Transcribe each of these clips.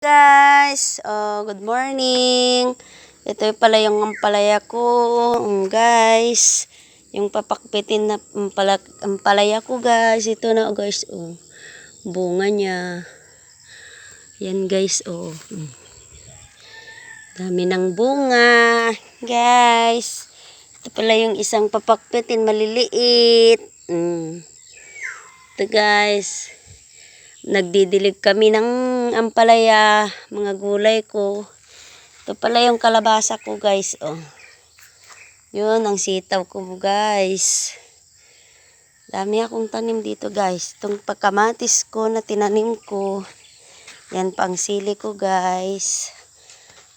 Guys, good morning. Ito pala yung ampalaya ko, guys. Yung papakpitin na ampalaya ko, guys. Ito na, guys, bunga niya. Yan, guys, dami ng bunga, guys. Ito pala yung isang papakpitin maliliit. Ito, guys. Nagdidilig kami ng ampalaya, mga gulay ko. Ito pala yung kalabasa ko, guys, Yun, ang sitaw ko, guys. Dami akong tanim dito, guys. Itong pagkamatis ko na tinanim ko. Yan, pang sili ko, guys.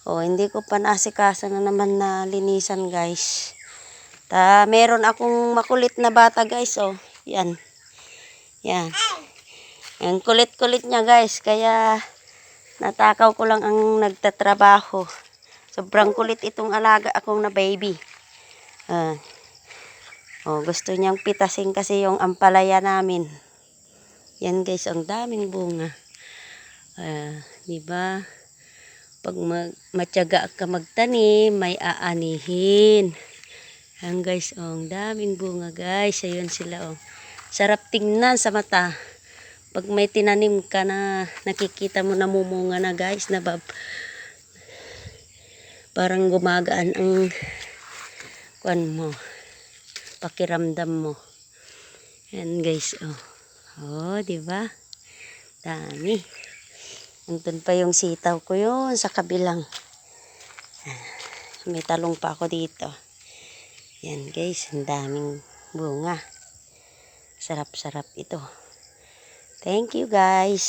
Hindi ko pa naasikaso na naman na linisan, guys. Meron akong makulit na bata, guys, Yan. Yan. Ang kulit-kulit niya, guys. Kaya natakaw ko lang ang nagtatrabaho. Sobrang kulit itong alaga akong na baby. Gusto niyang pitasin kasi yung ampalaya namin. Yan, guys, ang daming bunga. Diba? Pag matyaga ka magtanim, may aanihin. Yan, guys, ang daming bunga, guys. Ayun sila, Sarap tingnan sa mata. Pag may tinanim ka na nakikita mo namumunga na, guys, parang gumagaan ang pakiramdam mo. Yan, guys, di ba? Dami. Nandun pa yung sitaw ko yun sa kabilang. May talong pa ako dito. Yan, guys, ang daming bunga. Sarap-sarap ito. Thank you, guys.